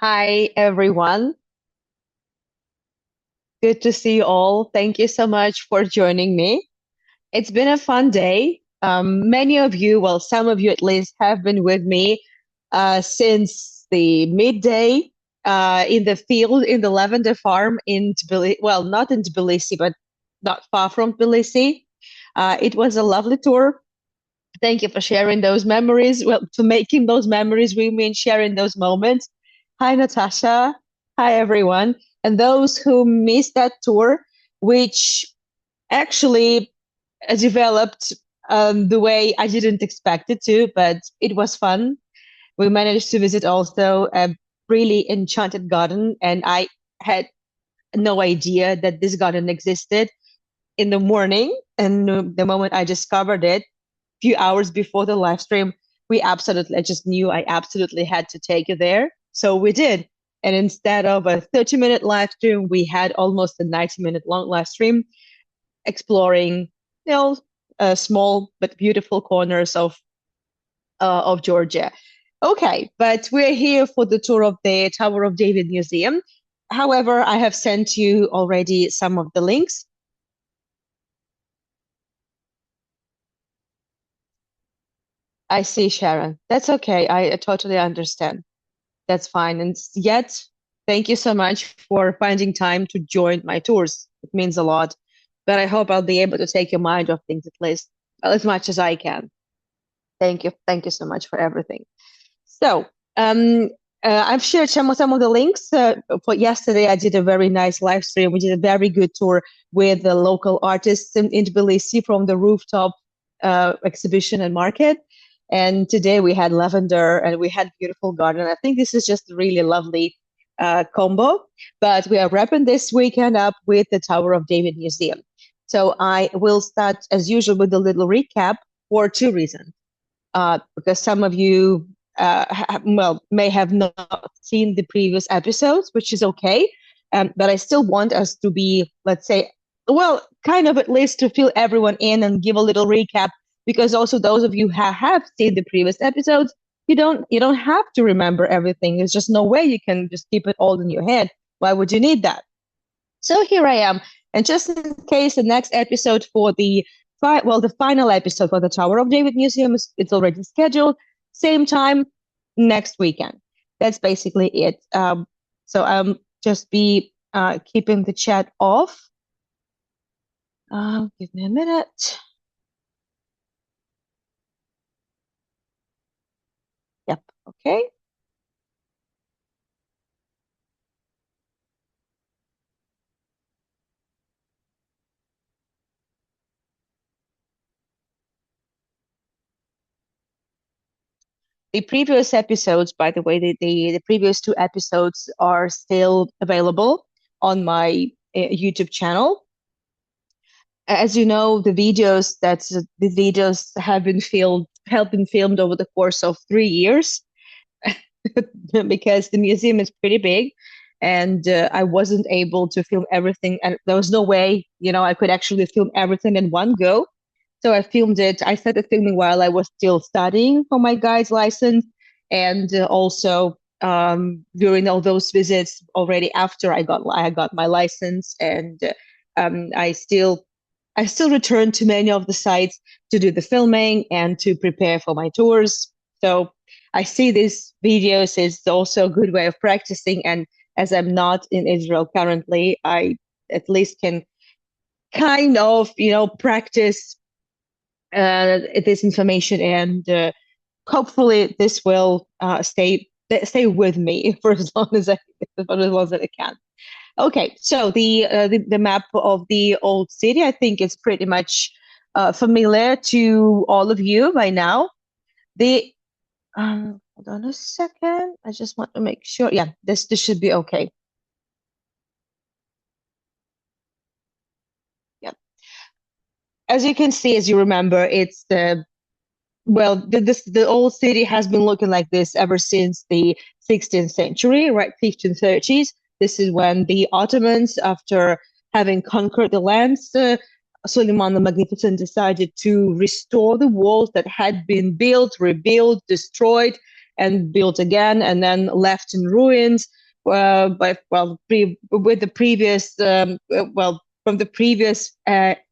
Hi, everyone. Good to see you all. Thank you so much for joining me. It's been a fun day. Many of you, well, some of you at least, have been with me since the midday in the field in the lavender farm in Tbilisi. Well, not in Tbilisi, but not far from Tbilisi. It was a lovely tour. Thank you for sharing those memories. Well, for making those memories, we mean sharing those moments. Hi, Natasha. Hi, everyone. And those who missed that tour, which actually developed the way I didn't expect it to, but it was fun. We managed to visit also a really enchanted garden, and I had no idea that this garden existed in the morning. And the moment I discovered it, few hours before the live stream, I just knew I absolutely had to take you there. So we did. And instead of a 30-minute live stream, we had almost a 90-minute long live stream exploring, you know, small but beautiful corners of Georgia. Okay, but we're here for the tour of the Tower of David Museum. However, I have sent you already some of the links. I see, Sharon. That's okay. I totally understand. That's fine. And yet, thank you so much for finding time to join my tours. It means a lot. But I hope I'll be able to take your mind off things at least, well, as much as I can. Thank you. Thank you so much for everything. So, I've shared some of the links. For yesterday, I did a very nice live stream. We did a very good tour with the local artists in Tbilisi from the rooftop exhibition and market. And today we had lavender and we had beautiful garden. I think this is just a really lovely combo. But we are wrapping this weekend up with the Tower of David Museum. So I will start as usual with a little recap for two reasons. Because some of you well, may have not seen the previous episodes, which is okay. But I still want us to be, let's say, well, kind of at least to fill everyone in and give a little recap, because also those of you who have seen the previous episodes, you don't have to remember everything. There's just no way you can just keep it all in your head. Why would you need that? So here I am. And just in case the next episode for the final episode for the Tower of David Museum it's already scheduled, same time next weekend. That's basically it. So just be keeping the chat off. Give me a minute. Yep. Okay. The previous episodes, by the way, the previous two episodes are still available on my YouTube channel. As you know, the videos have been filmed over the course of 3 years because the museum is pretty big, and I wasn't able to film everything, and there was no way, I could actually film everything in one go. So I started filming while I was still studying for my guide's license, and also during all those visits already after I got my license, and um, I still I still return to many of the sites to do the filming and to prepare for my tours. So I see these videos as also a good way of practicing. And as I'm not in Israel currently, I at least can kind of, practice this information, and hopefully this will stay with me for as long as for as long as I can. Okay, so the map of the old city, I think it's pretty much familiar to all of you by now. The hold on a second. I just want to make sure. Yeah, this should be okay. Yeah. As you can see, as you remember, it's the well, the old city has been looking like this ever since the 16th century, right? 1530s. This is when the Ottomans, after having conquered the lands, Suleiman the Magnificent decided to restore the walls that had been built, rebuilt, destroyed, and built again, and then left in ruins. With the previous from the previous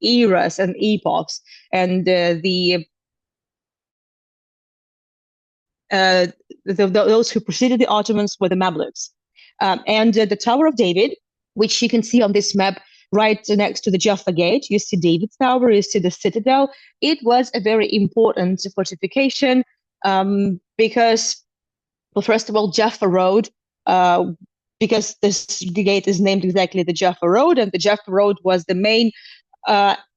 eras and epochs, and uh, those who preceded the Ottomans were the Mamluks. And the Tower of David, which you can see on this map right next to the Jaffa Gate, you see David's Tower, you see the citadel. It was a very important fortification because, well, first of all, Jaffa Road, because the gate is named exactly the Jaffa Road, and the Jaffa Road was the main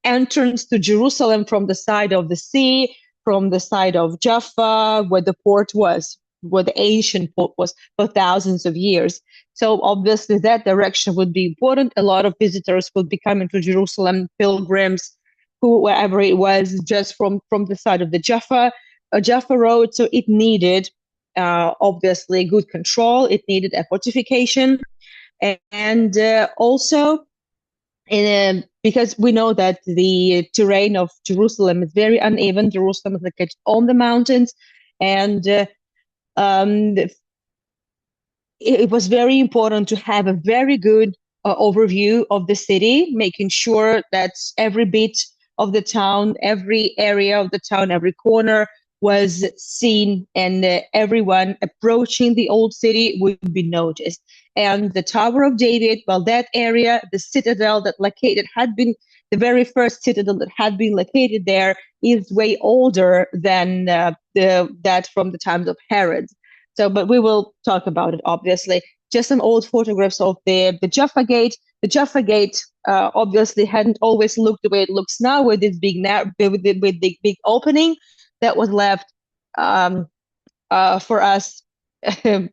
entrance to Jerusalem from the side of the sea, from the side of Jaffa, where the port was, where the ancient port was for thousands of years. So obviously that direction would be important. A lot of visitors would be coming to Jerusalem, pilgrims, who wherever it was, just from the side of the Jaffa Road. So it needed obviously good control. It needed a fortification, and also because we know that the terrain of Jerusalem is very uneven. Jerusalem is located on the mountains, and it was very important to have a very good overview of the city, making sure that every bit of the town, every area of the town, every corner was seen, and everyone approaching the old city would be noticed. And the Tower of David, well, that area, the citadel that located had been the very first citadel that had been located there, is way older than that from the times of Herod. So, but we will talk about it, obviously. Just some old photographs of the Jaffa Gate. The Jaffa Gate obviously hadn't always looked the way it looks now, with this with the big opening that was left for us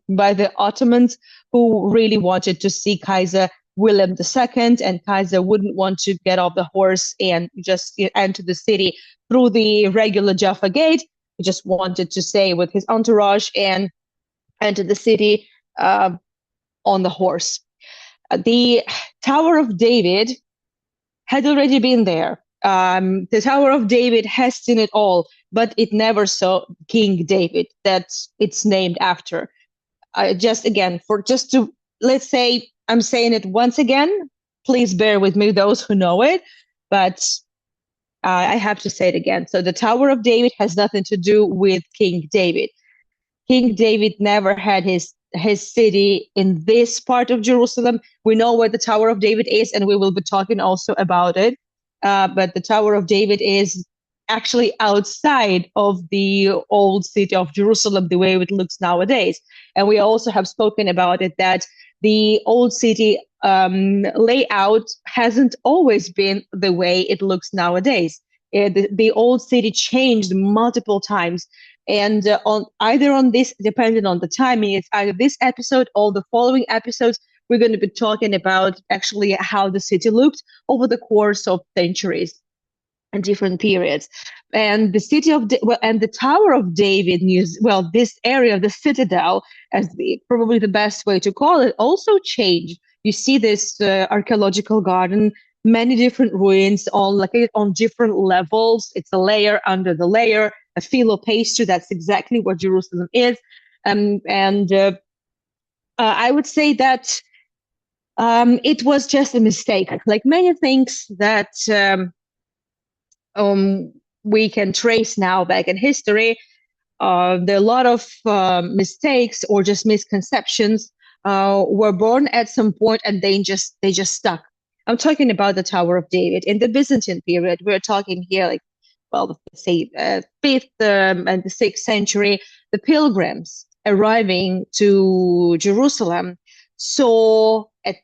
by the Ottomans, who really wanted to see Kaiser William II, and Kaiser wouldn't want to get off the horse and just enter the city through the regular Jaffa Gate. He just wanted to stay with his entourage and enter the city on the horse. The Tower of David had already been there. The Tower of David has seen it all, but it never saw King David, that it's named after. Just to, let's say, I'm saying it once again, please bear with me, those who know it, but I have to say it again. So the Tower of David has nothing to do with King David. King David never had his city in this part of Jerusalem. We know where the Tower of David is, and we will be talking also about it. But the Tower of David is actually outside of the old city of Jerusalem, the way it looks nowadays. And we also have spoken about it, that the old city layout hasn't always been the way it looks nowadays. The old city changed multiple times. And on this, depending on the timing, it's either this episode or the following episodes, we're going to be talking about actually how the city looked over the course of centuries and different periods. And the city of and the Tower of David this area of the citadel, as probably the best way to call it, also changed. You see this archaeological garden, many different ruins, all located on different levels. It's a layer under the layer, a phylopastry. That's exactly what Jerusalem is. I would say that it was just a mistake, like many things that we can trace now back in history. There are a lot of mistakes or just misconceptions were born at some point, and they just stuck. I'm talking about the Tower of David in the Byzantine period. We're talking here, like, well, say 5th and the 6th century. The pilgrims arriving to Jerusalem saw a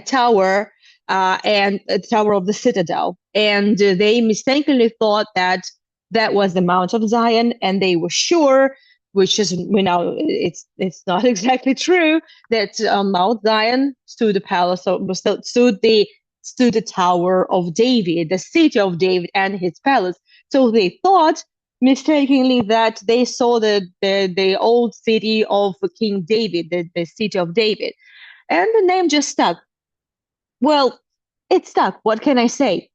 tower and a tower of the citadel, and they mistakenly thought that that was the Mount of Zion, and they were sure, which is, we know it's not exactly true, that Mount Zion stood the palace of stood the Tower of David, the city of David and his palace. So they thought mistakenly that they saw the old city of King David, the city of David, and the name just stuck. Well, it stuck. What can I say?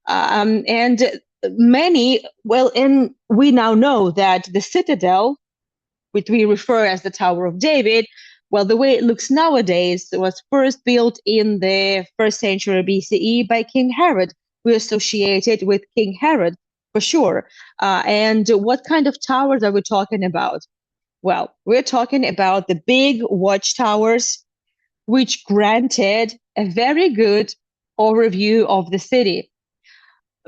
And and we now know that the citadel, which we refer as the Tower of David, well, the way it looks nowadays was first built in the first century BCE by King Herod. We associate it with King Herod for sure. And what kind of towers are we talking about? Well, we're talking about the big watchtowers, which granted a very good overview of the city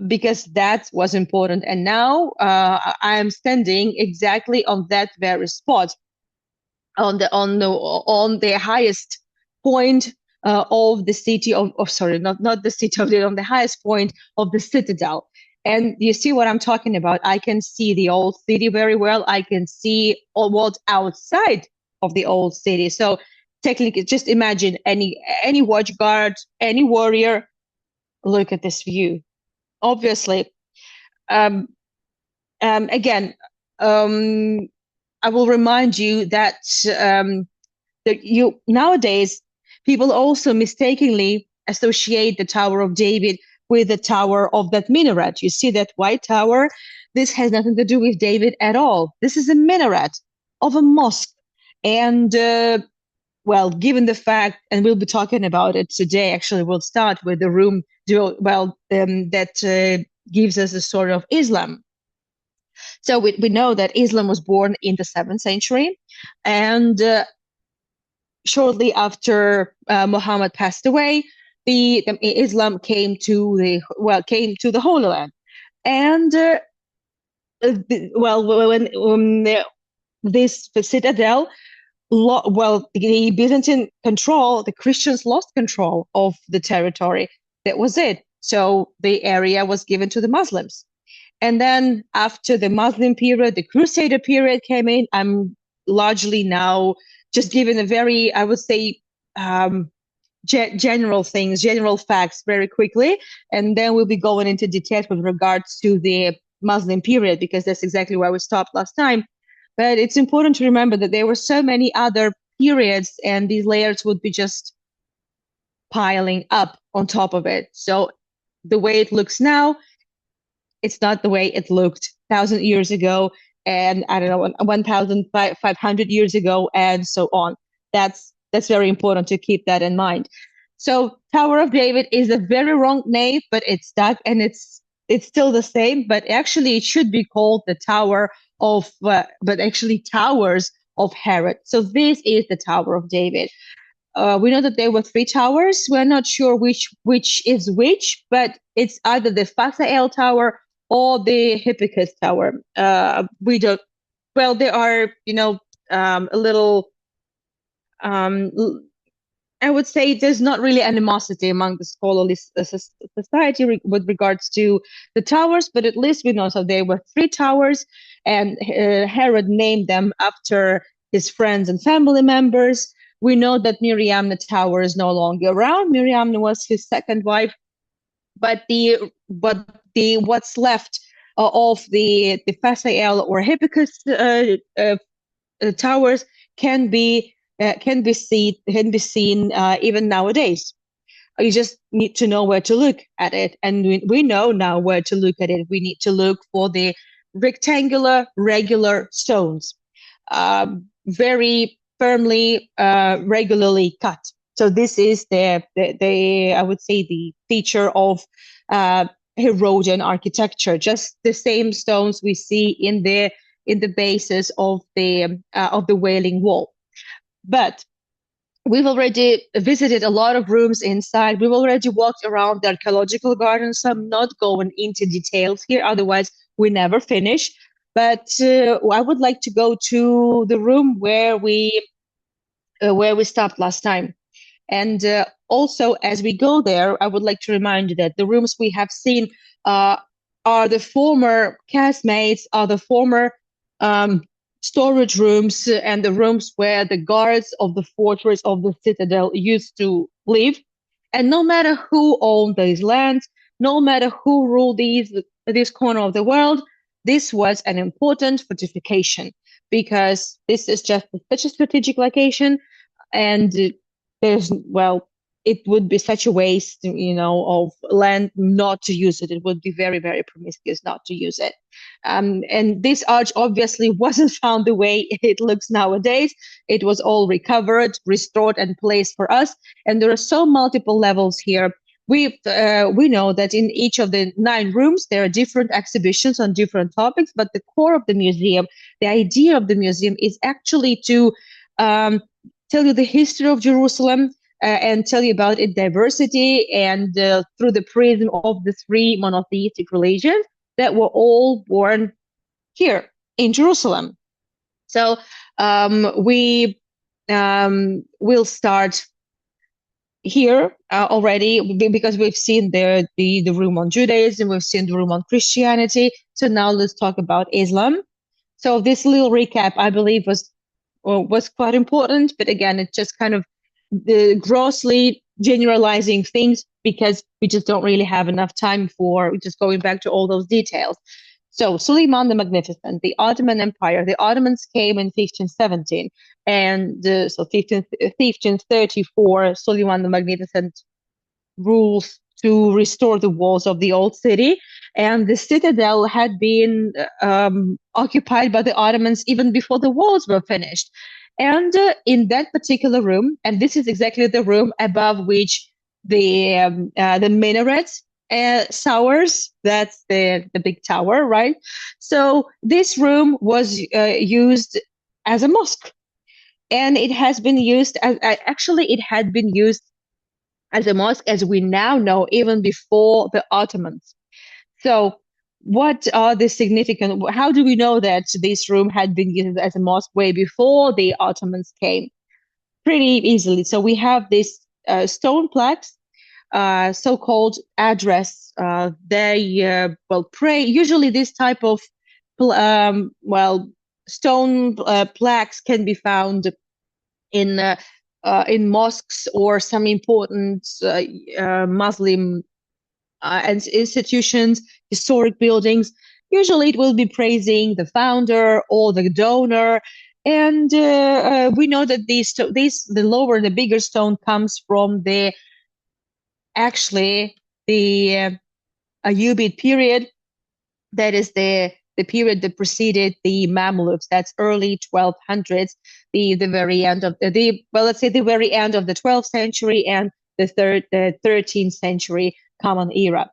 because that was important. And now I am standing exactly on that very spot, on the highest point of the city of sorry, not the city of on the highest point of the citadel. And you see what I'm talking about. I can see the old city very well. I can see what's outside of the old city. So technically, just imagine any watch guard, any warrior. Look at this view. Obviously, um, again, I will remind you that you nowadays people also mistakenly associate the Tower of David with the tower of that minaret. You see that white tower? This has nothing to do with David at all. This is a minaret of a mosque. And well, given the fact, and we'll be talking about it today, actually, we'll start with the room, that gives us a sort of Islam. So we know that Islam was born in the 7th century, and shortly after Muhammad passed away, the Islam came to the Holy Land, and when this citadel, the Byzantine control, the Christians lost control of the territory. That was it. So the area was given to the Muslims. And then after the Muslim period, the Crusader period came in. I'm largely now just giving a very, I would say, general things, general facts very quickly. And then we'll be going into details with regards to the Muslim period, because that's exactly where we stopped last time. But it's important to remember that there were so many other periods, and these layers would be just piling up on top of it. So the way it looks now, it's not the way it looked 1,000 years ago, and I don't know, 1,500 years ago, and so on. That's very important to keep that in mind. So Tower of David is a very wrong name, but it's stuck, and it's still the same. But actually, it should be called the Tower of, but actually Towers of Herod. So this is the Tower of David. We know that there were 3 towers. We're not sure which is which, but it's either the Phasael Tower or the Hippicus Tower. We don't. Well, there are, a little. I would say there's not really animosity among the scholarly society with regards to the towers, but at least we know so there were 3 towers, and Herod named them after his friends and family members. We know that Miriam the Tower is no longer around. Miriam was his second wife, but what's left of the Phasael or Hippicus towers can be seen even nowadays. You just need to know where to look at it, and we know now where to look at it. We need to look for the rectangular, regular stones, very firmly, regularly cut. So this is the I would say the feature of Herodian architecture. Just the same stones we see in the bases of the Wailing Wall. But we've already visited a lot of rooms inside. We've already walked around the archaeological garden, so I'm not going into details here. Otherwise, we never finish. But I would like to go to the room where we stopped last time. And also, as we go there, I would like to remind you that the rooms we have seen are the former casemates, are the former storage rooms, and the rooms where the guards of the fortress of the citadel used to live. And no matter who owned these lands, no matter who ruled this corner of the world, this was an important fortification, because this is just such a strategic location, and there's, well, it would be such a waste, of land not to use it. It would be very, very promiscuous not to use it. And this arch obviously wasn't found the way it looks nowadays. It was all recovered, restored, and placed for us. And there are so multiple levels here. We know that in each of the 9 rooms there are different exhibitions on different topics, but the core of the museum, the idea of the museum, is actually to tell you the history of Jerusalem, and tell you about its diversity, and through the prism of the 3 monotheistic religions that were all born here in Jerusalem. So we will start here already, because we've seen the room on Judaism, we've seen the room on Christianity. So now let's talk about Islam. So this little recap, I believe, was quite important, but again, it's just kind of grossly generalizing things, because we just don't really have enough time for just going back to all those details. So Suleiman the Magnificent, the Ottoman Empire, the Ottomans came in 1517, and so 1534, Suleiman the Magnificent rules to restore the walls of the old city, and the citadel had been occupied by the Ottomans even before the walls were finished. And in that particular room, and this is exactly the room above which the minaret towers, that's the big tower, right? So this room was used as a mosque, and it has been used as actually it had been used as a mosque, as we now know, even before the Ottomans. So what are the significant, how do we know that this room had been used as a mosque way before the Ottomans came? Pretty easily. So we have these stone plaques, so-called address. They pray. Usually this type of stone plaques can be found in mosques or some important Muslim and institutions, historic buildings. Usually it will be praising the founder or the donor. And we know that the lower, the bigger stone comes from the Ayyubid period. That is the period that preceded the Mamluks. That's early 1200s, the very end of let's say the very end of the 12th century and the 13th century Common Era.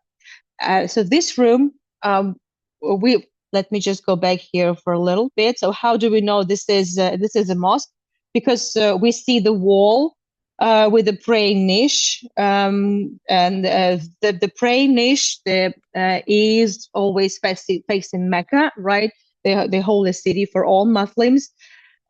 So this room, let me just go back here for a little bit. So how do we know this is a mosque? Because we see the wall with the praying niche, and the praying niche is always facing Mecca, right? The holy city for all Muslims,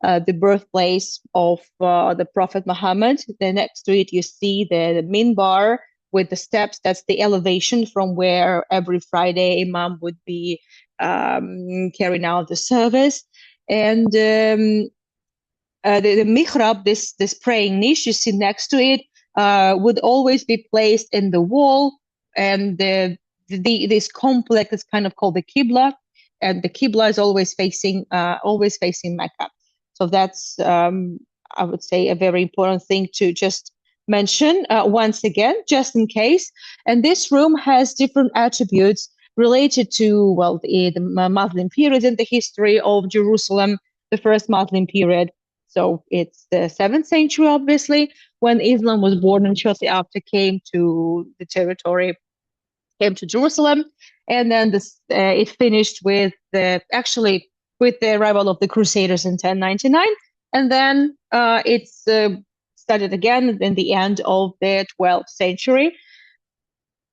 the birthplace of the Prophet Muhammad. Then next to it, you see the minbar with the steps. That's the elevation from where every Friday Imam would be carrying out the service. And the mihrab, this praying niche you see next to it, would always be placed in the wall, and this complex is kind of called the Qibla, and the Qibla is always facing Mecca. So that's I would say a very important thing to just mention once again, just in case. And this room has different attributes related to the Muslim period in the history of Jerusalem, the first Muslim period. So it's the 7th century, obviously, when Islam was born, and shortly after came to Jerusalem. And then it finished with the arrival of the Crusaders in 1099. And then it's started again in the end of the 12th century,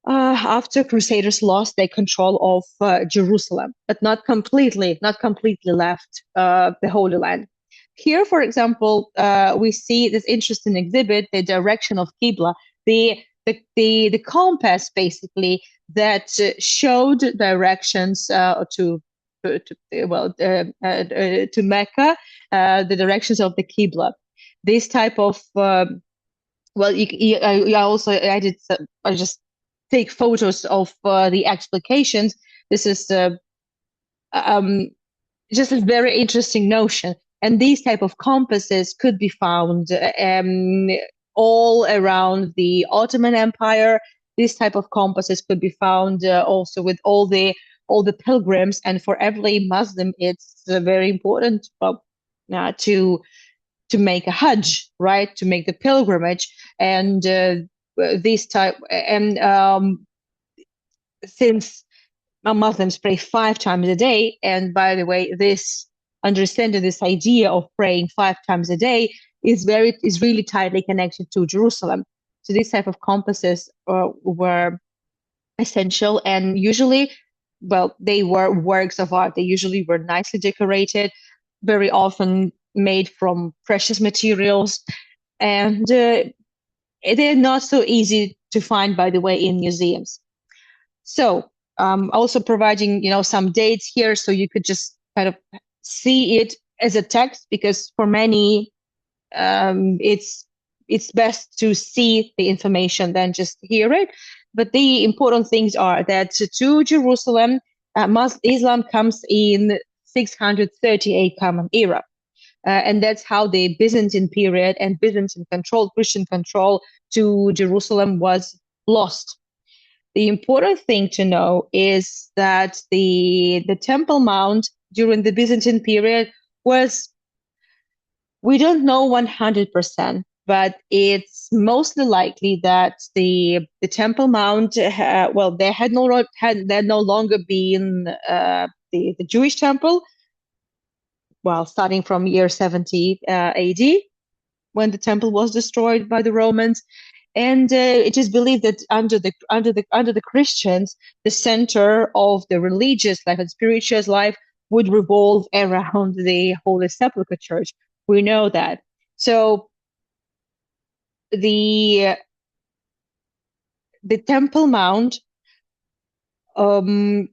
after Crusaders lost their control of Jerusalem, but not completely left the Holy Land. Here, for example, we see this interesting exhibit, the direction of Qibla, the compass basically that showed directions to Mecca, the directions of the Qibla. This type of I just take photos of the explications. This is just a very interesting notion. And these type of compasses could be found all around the Ottoman Empire. This type of compasses could be found also with all the pilgrims, and for every Muslim, it's very important to make a Hajj, right? To make the pilgrimage, and this type, and since Muslims pray 5 times a day, and by the way, this understanding, this idea of praying 5 times a day is really tightly connected to Jerusalem. So these type of compasses were essential, and usually, well, they were works of art. They usually were nicely decorated, very often made from precious materials, and they're not so easy to find, by the way, in museums. So also providing, some dates here so you could just kind of see it as a text, because for many, it's best to see the information than just hear it. But the important things are that to Jerusalem, Islam comes in 638 Common Era. And that's how the Byzantine period and Byzantine control, Christian control to Jerusalem was lost. The important thing to know is that the Temple Mount during the Byzantine period was, we don't know 100%, but it's mostly likely that the Temple Mount, there had no longer been the Jewish temple, well, starting from year 70 AD, when the temple was destroyed by the Romans. And it is believed that under the Christians, the center of the religious life and spiritual life would revolve around the Holy Sepulchre Church. We know that. So the Temple Mount, the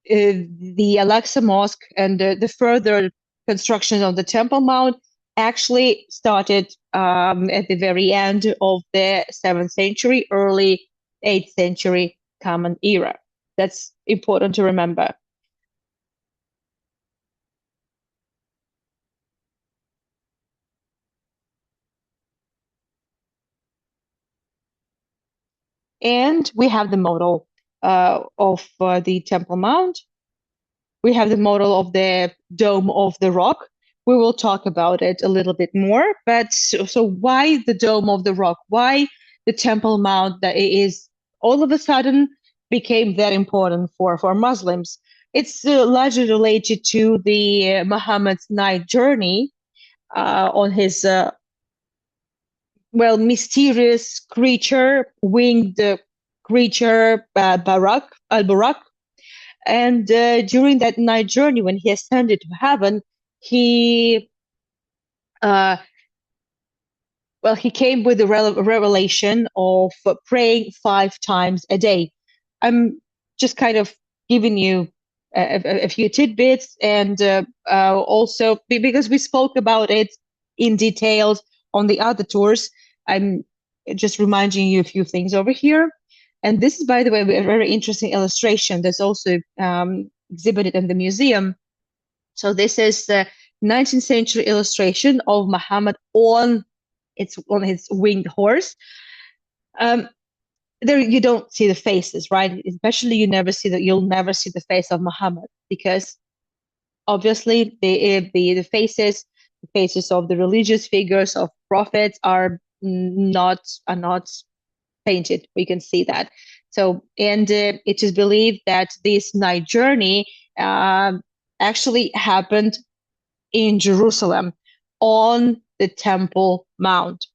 Al-Aqsa Mosque, and the further construction of the Temple Mount actually started at the very end of the 7th century, early 8th century Common Era. That's important to remember. And we have the model of the Temple Mount. We have the model of the Dome of the Rock. We will talk about it a little bit more. But so why the Dome of the Rock? Why the Temple Mount that is all of a sudden became that important for Muslims? It's largely related to the Muhammad's night journey on his mysterious creature, winged creature, al-Barak. And during that night journey, when he ascended to heaven, he came with the revelation of praying 5 times a day. I'm just kind of giving you a few tidbits, and also because we spoke about it in details on the other tours, I'm just reminding you a few things over here. And this is, by the way, a very interesting illustration that's also exhibited in the museum. So this is the 19th century illustration of Muhammad on his winged horse. There you don't see the faces, right? Especially you'll never see the face of Muhammad, because obviously the faces of the religious figures of prophets are not painted. We can see that. So, and it is believed that this night journey actually happened in Jerusalem on the Temple Mount.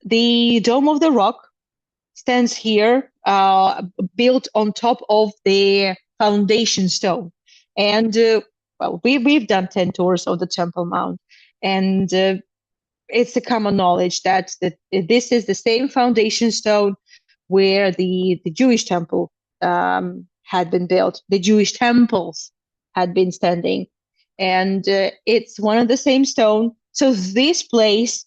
The Dome of the Rock stands here, built on top of the foundation stone. And we've done 10 tours of the Temple Mount, and it's a common knowledge that this is the same foundation stone where the Jewish temple had been built. The Jewish temples had been standing, and it's one of the same stone. So this place,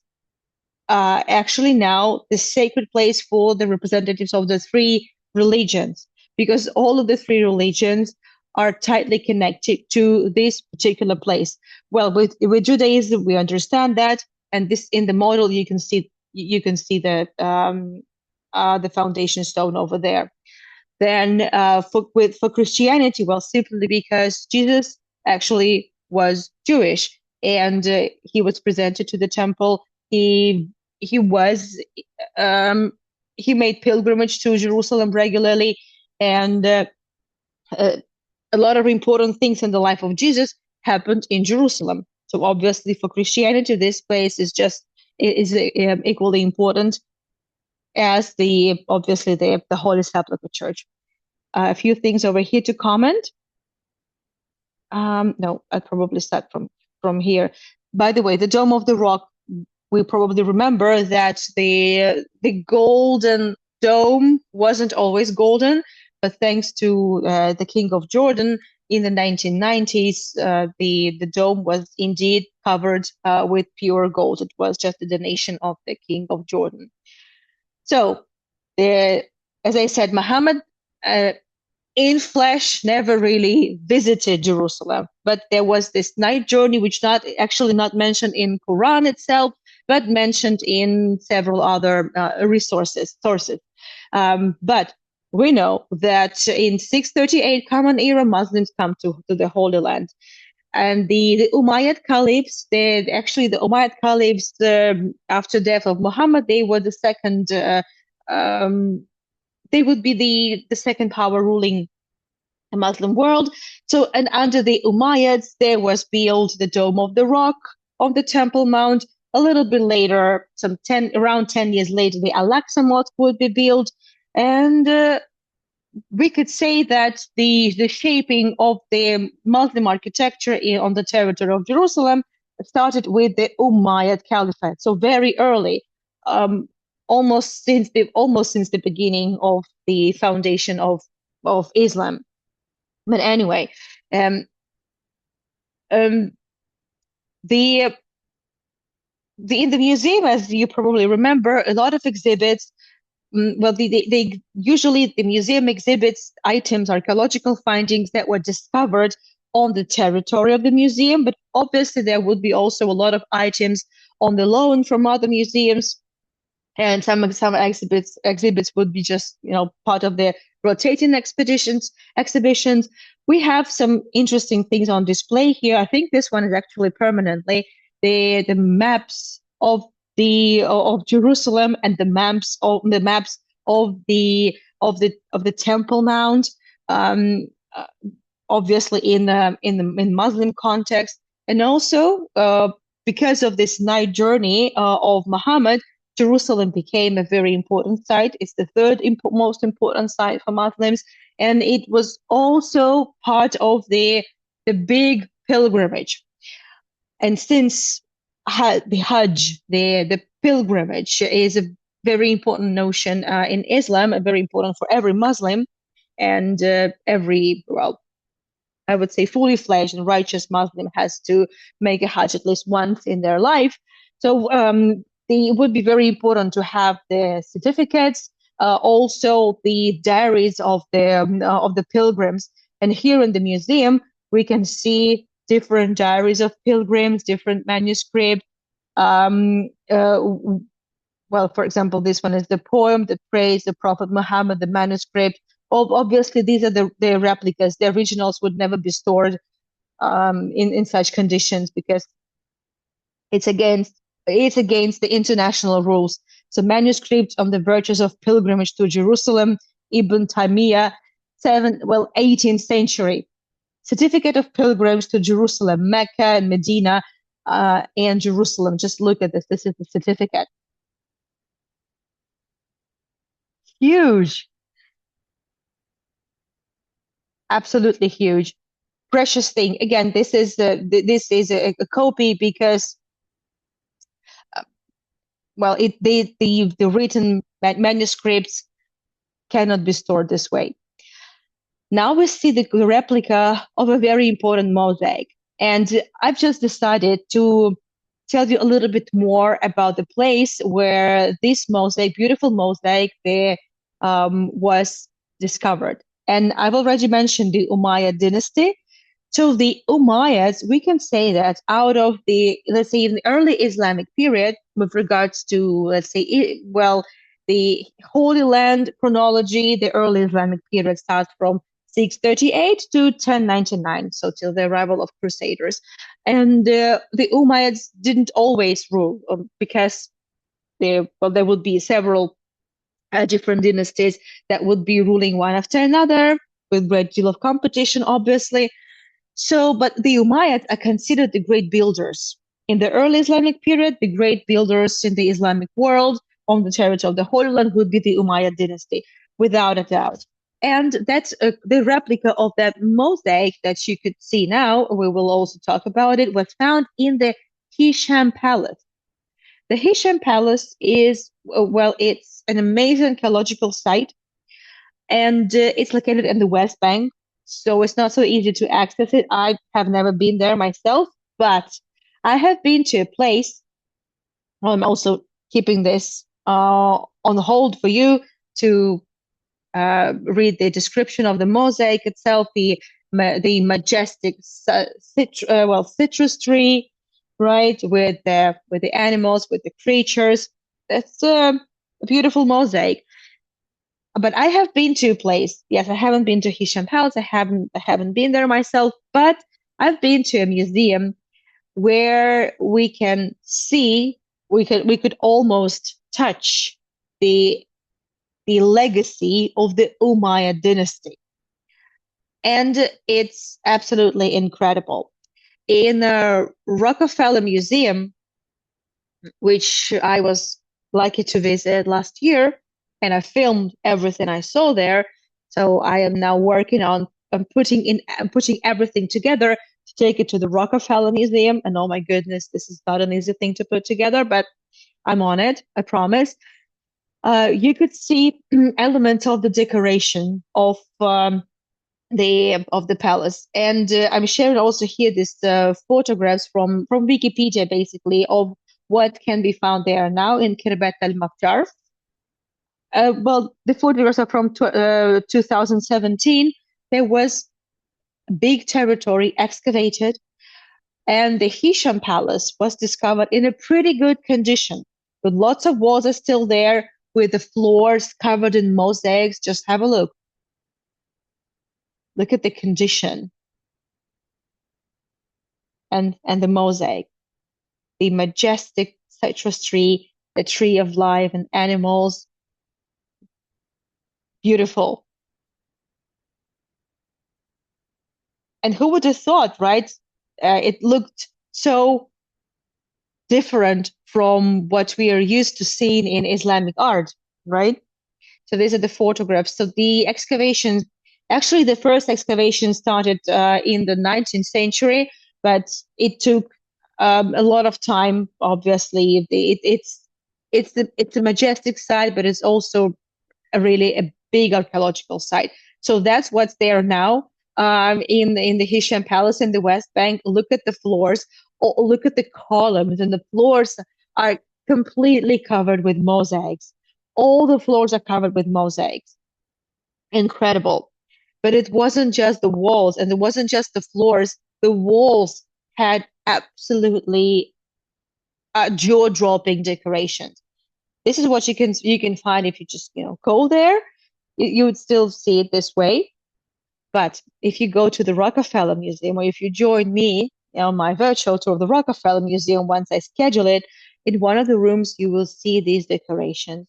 actually now the sacred place for the representatives of the 3 religions, because all of the 3 religions are tightly connected to this particular place. Well, with Judaism, we understand that. and this in the model you can see the foundation stone over there. Then for Christianity, well, simply because Jesus actually was Jewish and he was presented to the temple. He was he made pilgrimage to Jerusalem regularly, and uh, a lot of important things in the life of Jesus happened in Jerusalem. So obviously, for Christianity, this place is equally important as the obviously the Holy Sepulchre Church. A few things over here to comment. No, I'll probably start from here. By the way, the Dome of the Rock, we probably remember that the golden dome wasn't always golden, but thanks to the King of Jordan in the 1990s, the dome was indeed covered with pure gold. It was just a donation of the King of Jordan. So, as I said, Muhammad in flesh never really visited Jerusalem, but there was this night journey, which not mentioned in Quran itself, but mentioned in several other sources. But we know that in 638 Common Era, Muslims come to the Holy Land. And the Umayyad Caliphs, the Umayyad Caliphs, after death of Muhammad, they were the second. They would be the second power ruling the Muslim world. So, and under the Umayyads, there was built the Dome of the Rock of the Temple Mount. A little bit later, around 10 years later, the Al-Aqsa Mosque would be built, and we could say that the shaping of the Muslim architecture on the territory of Jerusalem started with the Umayyad Caliphate, so very early, almost since the beginning of the foundation of Islam. But anyway, the in the museum, as you probably remember, a lot of exhibits. Well, they usually the museum exhibits items, archaeological findings that were discovered on the territory of the museum, but obviously there would be also a lot of items on the loan from other museums, and some exhibits would be just part of the rotating exhibitions. We have some interesting things on display here. I think this one is actually permanently the maps of Jerusalem and the maps of the Temple Mount, obviously in Muslim context, and also because of this night journey of Muhammad, Jerusalem became a very important site. It's the third most important site for Muslims, and it was also part of the big pilgrimage. And since the Hajj, the pilgrimage, is a very important notion in Islam, very important for every Muslim, and I would say fully fledged and righteous Muslim has to make a Hajj at least once in their life. So it would be very important to have the certificates, also the diaries of the pilgrims. And here in the museum, we can see different diaries of pilgrims, different manuscripts. Well, for example, this one is the poem that praise the Prophet Muhammad, the manuscript. Obviously, these are the replicas. The originals would never be stored in such conditions because it's against the international rules. So manuscripts on the virtues of pilgrimage to Jerusalem, Ibn Taymiyyah, 18th century. Certificate of pilgrims to Jerusalem, Mecca and Medina, and Jerusalem. Just look at this. This is the certificate. Huge. Absolutely huge. Precious thing. Again, this is a copy because well, the written manuscripts cannot be stored this way. Now we see the replica of a very important mosaic, and I've just decided to tell you a little bit more about the place where this beautiful mosaic, was discovered. And I've already mentioned the Umayyad dynasty. So the Umayyads, we can say that out of the, let's say, in the early Islamic period, with regards to, let's say, the Holy Land chronology, the early Islamic period starts from 638 to 1099, so till the arrival of Crusaders. And the Umayyads didn't always rule because there would be several different dynasties that would be ruling one after another with a great deal of competition, obviously. So, but the Umayyads are considered the great builders. In the early Islamic period, the great builders in the Islamic world on the territory of the Holy Land would be the Umayyad dynasty, without a doubt. And that's the replica of that mosaic that you could see now. We will also talk about it. Was found in the Hisham Palace. The Hisham Palace is, well, it's an amazing archaeological site, and it's located in the West Bank, so it's not so easy to access it. I have never been there myself, but I have been to a place. I'm also keeping this on hold for you to read the description of the mosaic itself, the majestic citrus tree, right, with the animals, with the creatures. That's a beautiful mosaic. But I have been to a place. Yes, I haven't been to Hisham House. I haven't been there myself, but I've been to a museum where we can see, we could almost touch the the legacy of the Umayyad dynasty. And it's absolutely incredible. In a Rockefeller Museum, which I was lucky to visit last year, and I filmed everything I saw there. So I am now working on putting everything together to take it to the Rockefeller Museum. And oh my goodness, this is not an easy thing to put together, but I'm on it, I promise. You could see elements of the decoration of the palace, and I'm sharing also here these photographs from Wikipedia, basically, of what can be found there now in Kirbet al-Maktar. Well, the photographs are from 2017. There was a big territory excavated, and the Hisham Palace was discovered in a pretty good condition, with lots of walls are still there, with the floors covered in mosaics. Just have a look. Look at the condition and the mosaic, the majestic citrus tree, the tree of life and animals. Beautiful. And who would have thought, right? It looked so different from what we are used to seeing in Islamic art, right? So these are the photographs. So the excavations, actually, the first excavation started in the 19th century, but it took a lot of time. Obviously, it's a majestic site, but it's also a big archaeological site. So that's what's there now in the Hisham Palace in the West Bank. Look at the floors, look at the columns, and the floors are completely covered with mosaics. All the floors are covered with mosaics. Incredible. But it wasn't just the walls, and it wasn't just the floors. The walls had absolutely jaw-dropping decorations. This is what you can find if you just go there. You would still see it this way. But if you go to the Rockefeller Museum, or if you join me on my virtual tour of the Rockefeller Museum once I schedule it, in one of the rooms you will see these decorations.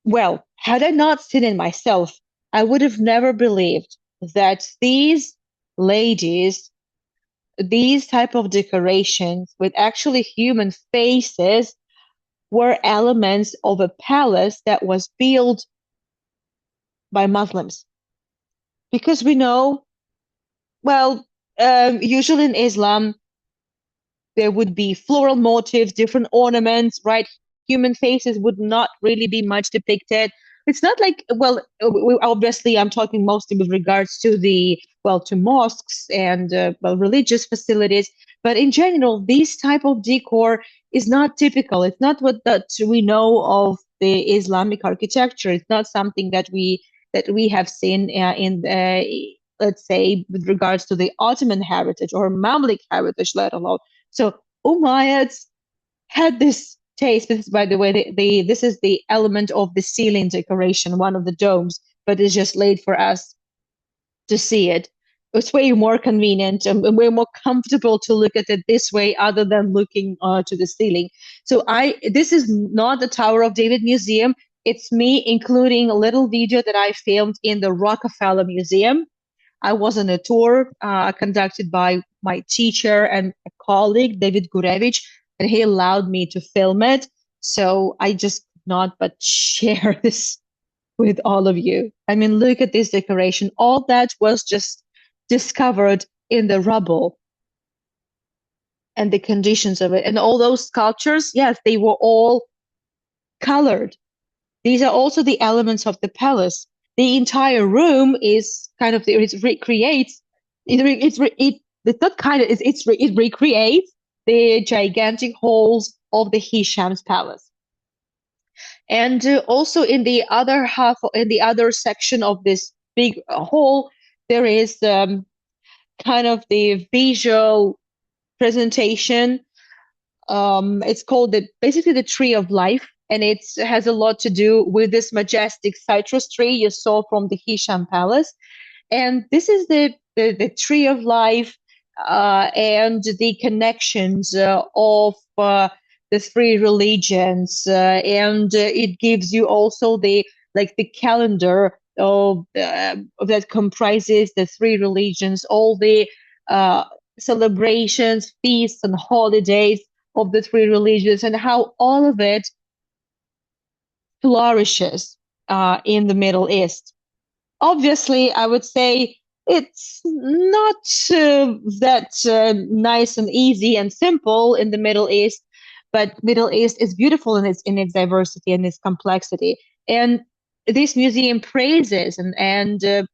Well, had I not seen it myself, I would have never believed that these ladies, these type of decorations with actually human faces, were elements of a palace that was built by Muslims. Because we know, well, usually in Islam, there would be floral motifs, different ornaments, right? Human faces would not really be much depicted. It's not like, well, obviously, I'm talking mostly with regards to to mosques and, religious facilities. But in general, this type of decor is not typical. It's not what that we know of the Islamic architecture. It's not something that we have seen let's say, with regards to the Ottoman heritage or Mamluk heritage, let alone. So Umayyads had this taste. This is, by the way, this is the element of the ceiling decoration, one of the domes, but it's just laid for us to see it. It's way more convenient and way more comfortable to look at it this way, other than looking to the ceiling. So this is not the Tower of David Museum. It's me including a little video that I filmed in the Rockefeller Museum. I was on a tour conducted by my teacher and a colleague, David Gurevich, and he allowed me to film it. So I just could not but share this with all of you. I mean, look at this decoration. All that was just discovered in the rubble and the conditions of it. And all those sculptures, yes, they were all colored. These are also the elements of the palace. The entire room is kind of, it recreates, it recreates the gigantic halls of the Hisham's palace. And also in the other section of this big hall, there is kind of the visual presentation. It's called basically the Tree of Life, and it has a lot to do with this majestic citrus tree you saw from the Hisham Palace. And this is the Tree of Life and the connections of the three religions, and it gives you also the calendar of that comprises the three religions, all the celebrations, feasts, and holidays of the three religions, and how all of it flourishes in the Middle East. Obviously, I would say it's not that nice and easy and simple in the Middle East, but Middle East is beautiful in its diversity and its complexity. And this museum praises and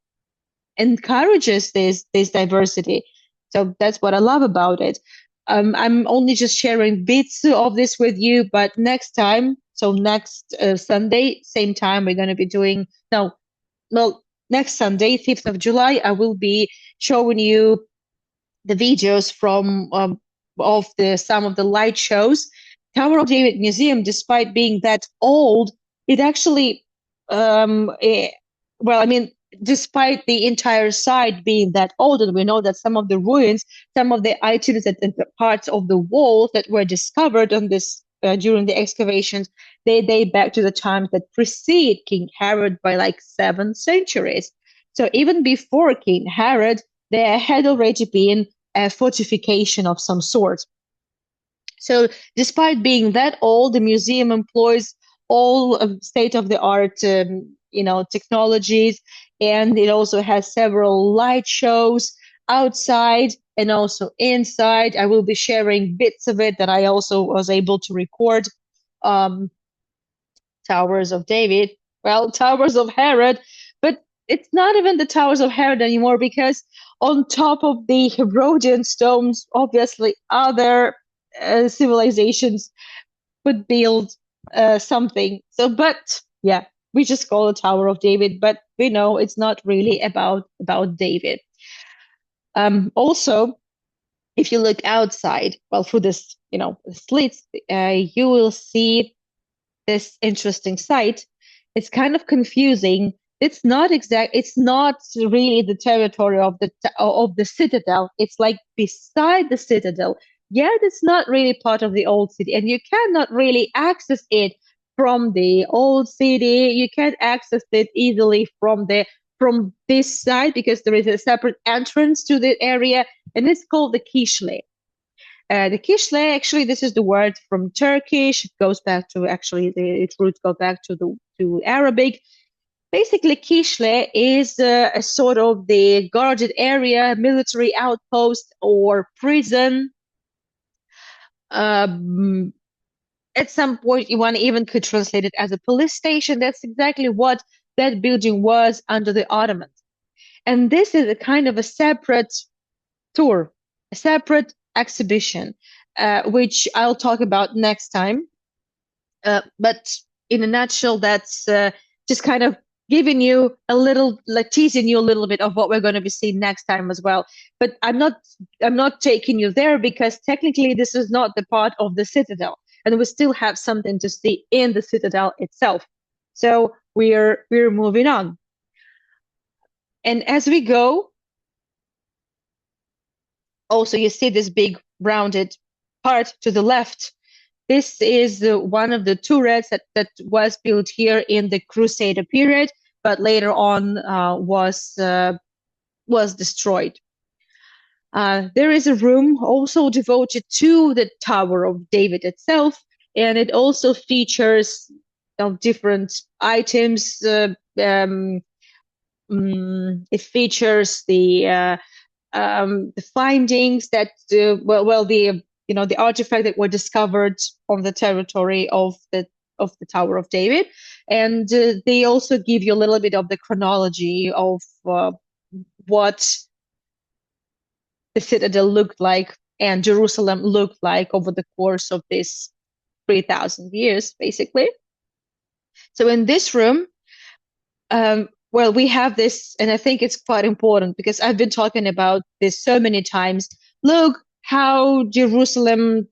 encourages this diversity. So that's what I love about it. I'm only just sharing bits of this with you, but next time, so next Sunday, same time, we're going to be doing, no, well, next Sunday, 5th of July, I will be showing you the videos from of some of the light shows. Tower of David Museum, despite being that old, it actually, well, I mean, despite the entire site being that old, and we know that some of the ruins, some of the items and the parts of the walls that were discovered on this during the excavations, they date back to the times that precede King Herod by like 7 centuries. So even before King Herod, there had already been a fortification of some sort. So despite being that old, the museum employs all state-of-the-art technologies, and it also has several light shows outside and also inside. I will be sharing bits of it that I also was able to record. Towers of David, well, Towers of Herod, but it's not even the Towers of Herod anymore, because on top of the Herodian stones, obviously other civilizations would build something. So, but yeah, we just call it Tower of David, but we know it's not really about David. Also, if you look outside, well, through this, slits, you will see this interesting site. It's kind of confusing. It's not really the territory of the citadel. It's like beside the citadel. Yet it's not really part of the old city, and you cannot really access it from the old city. You can't access it easily from this side, because there is a separate entrance to the area, and it's called the Kishle. The Kishle, actually, this is the word from Turkish. It goes back to, actually, its roots go back to Arabic. Basically, Kishle is a sort of the guarded area, military outpost, or prison. At some point, one even could translate it as a police station. That's exactly what that building was under the Ottomans. And this is a kind of a separate tour, a separate exhibition, which I'll talk about next time. But in a nutshell, that's just kind of giving you a little, like teasing you a little bit of what we're going to be seeing next time as well. But I'm not taking you there because technically this is not the part of the citadel, and we still have something to see in the citadel itself. So we're moving on. And as we go, also you see this big rounded part to the left. This is one of the turrets that was built here in the Crusader period, but later on was destroyed. There is a room also devoted to the Tower of David itself, and it also features different items. It features the findings that the artifact that were discovered on the territory of the Tower of David, and they also give you a little bit of the chronology of what the citadel looked like and Jerusalem looked like over the course of this 3,000 years, basically. So in this room, we have this, and I think it's quite important because I've been talking about this so many times. Look how Jerusalem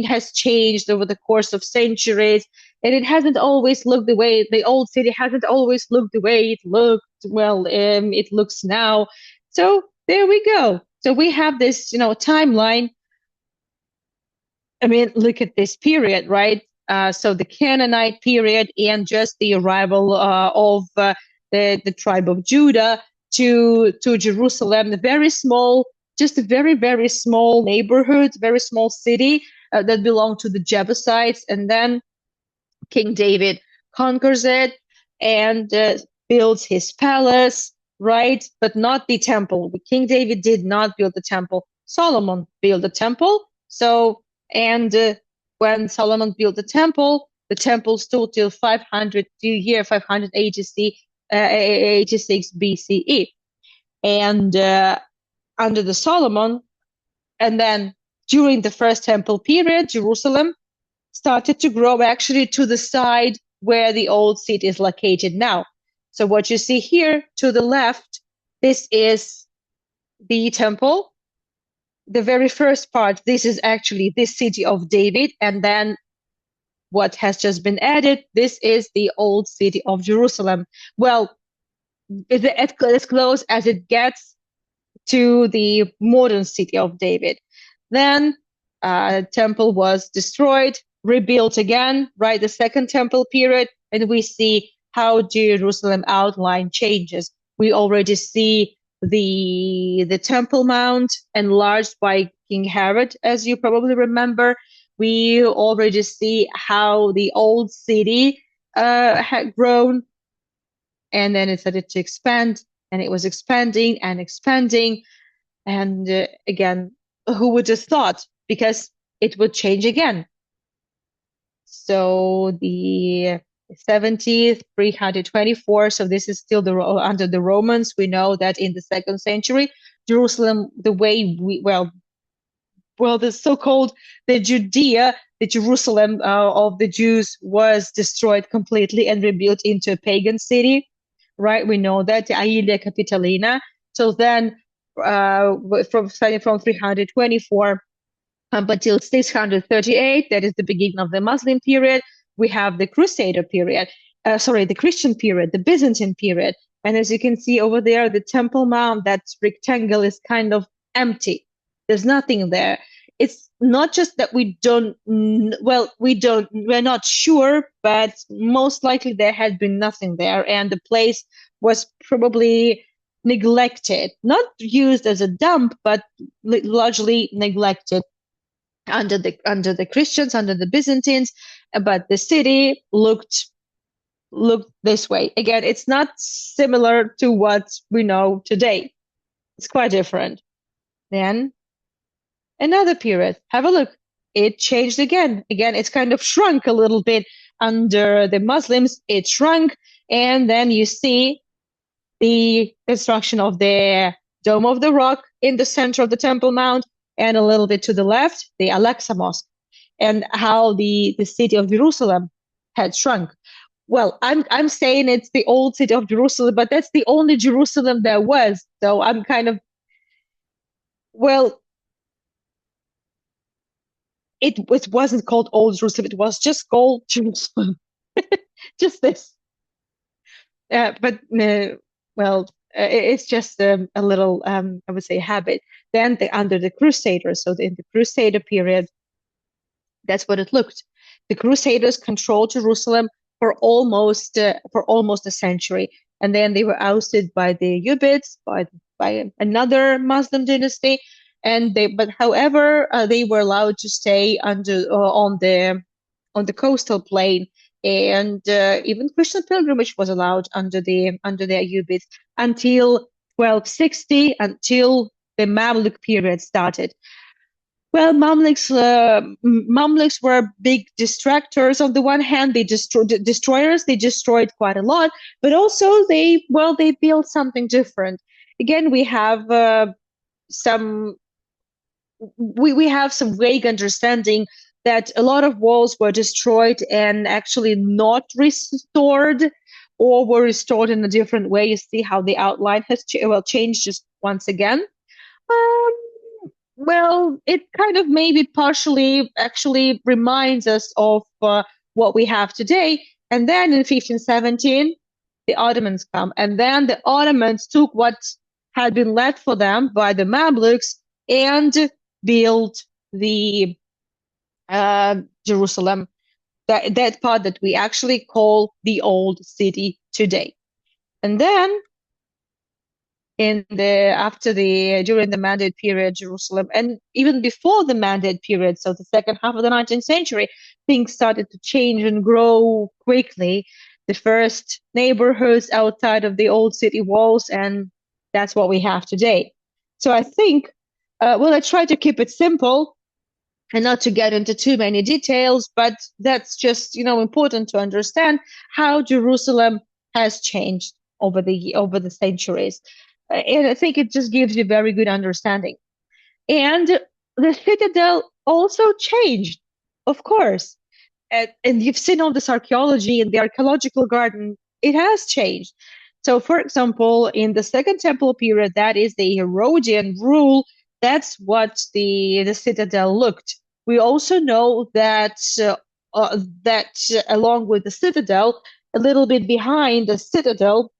has changed over the course of centuries, and it hasn't always looked the way the old city hasn't always looked the way it looked. It looks now. So there we go. So we have this, timeline. I mean, look at this period, right? So the Canaanite period and just the arrival of the tribe of Judah to Jerusalem, just a very, very small neighborhood, very small city that belonged to the Jebusites. And then King David conquers it and builds his palace, right? But not the temple. King David did not build the temple. Solomon built the temple. So, and when Solomon built the temple stood till 586 BCE. And under the Solomon, and then during the first temple period, Jerusalem started to grow actually to the side where the old city is located now. So what you see here to the left, this is the temple. The very first part, this is actually this city of David. And then what has just been added, this is the old city of Jerusalem. Well, it's as close as it gets to the modern city of David. Then temple was destroyed, rebuilt again, right? The second temple period, and we see how Jerusalem outline changes. We already see the Temple Mount enlarged by King Herod, as you probably remember. We already see how the old city had grown, and then it started to expand, and it was expanding and expanding. And again, who would have thought? Because it would change again. So the 70th, 324. So this is still under the Romans. We know that in the 2nd century, Jerusalem, the way the so-called the Jerusalem of the Jews was destroyed completely and rebuilt into a pagan city, right? We know that, the Aelia Capitolina. So then from 324 up until 638, that is the beginning of the Muslim period, we have the Crusader period, the Christian period, the Byzantine period. And as you can see over there, the Temple Mount, that rectangle is kind of empty. There's nothing there. It's not just that we're not sure, but most likely there had been nothing there. And the place was probably neglected, not used as a dump, but largely neglected under the Christians, under the Byzantines. But the city looked this way. Again, it's not similar to what we know today. It's quite different. Then another period. Have a look. It changed again. Again, it's kind of shrunk a little bit under the Muslims. It shrunk. And then you see the construction of the Dome of the Rock in the center of the Temple Mount, and a little bit to the left, the Al-Aqsa Mosque, and how the city of Jerusalem had shrunk. Well, I'm saying it's the old city of Jerusalem, but that's the only Jerusalem there was. So I'm kind of, well, it wasn't called Old Jerusalem. It was just called Jerusalem. Just this. But well, it's just a little, I would say, habit. Then under the Crusaders, so in the Crusader period, that's what it looked. The Crusaders controlled Jerusalem for almost a century, and then they were ousted by the Ubayds, by another Muslim dynasty, and they but however they were allowed to stay under on the coastal plain, and even Christian pilgrimage was allowed under the Ayyubids until 1260, until the Mamluk period started. Well, Mamluks were big distractors. On the one hand, they destroyers. They destroyed quite a lot, but also they built something different. Again, some we have some vague understanding that a lot of walls were destroyed and actually not restored, or were restored in a different way. You see how the outline has changed just once again. Um, well, it kind of maybe partially actually reminds us of what we have today. And then in 1517, the Ottomans come. And then the Ottomans took what had been left for them by the Mamluks and built the Jerusalem, that part that we actually call the Old City today. And then during the Mandate period, Jerusalem, and even before the Mandate period, so the second half of the 19th century, things started to change and grow quickly. The first neighborhoods outside of the old city walls, and that's what we have today. So I think, well, I try to keep it simple and not to get into too many details, but that's just, important to understand how Jerusalem has changed over the centuries. And I think it just gives you very good understanding. And the citadel also changed, of course. And you've seen all this archaeology in the archaeological garden, it has changed. So, for example, in the Second Temple period, that is the Herodian rule, that's what the citadel looked. We also know that along with the citadel, a little bit behind the citadel,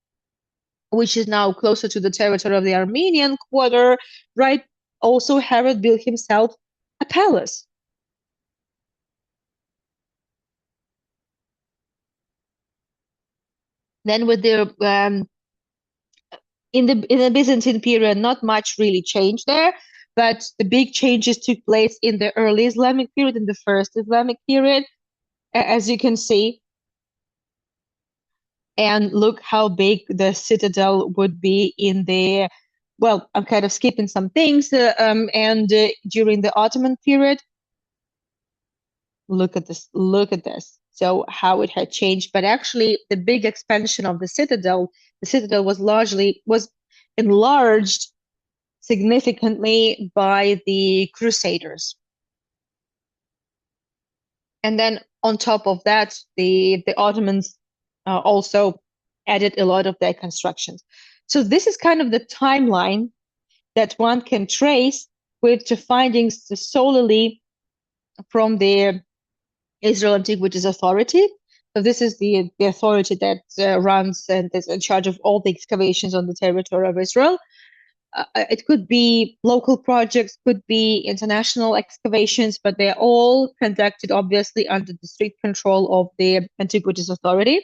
which is now closer to the territory of the Armenian quarter, right? Also, Herod built himself a palace. Then, with the in the Byzantine period, not much really changed there, but the big changes took place in the early Islamic period, in the first Islamic period, as you can see. And look how big the citadel would be in the, well, I'm kind of skipping some things, and during the Ottoman period, look at this, so how it had changed. But actually the big expansion of the citadel was enlarged significantly by the Crusaders. And then on top of that, the Ottomans also added a lot of their constructions. So this is kind of the timeline that one can trace with the findings solely from the Israel Antiquities Authority. So this is the authority that runs and is in charge of all the excavations on the territory of Israel. It could be local projects, could be international excavations, but they're all conducted obviously under the strict control of the Antiquities Authority.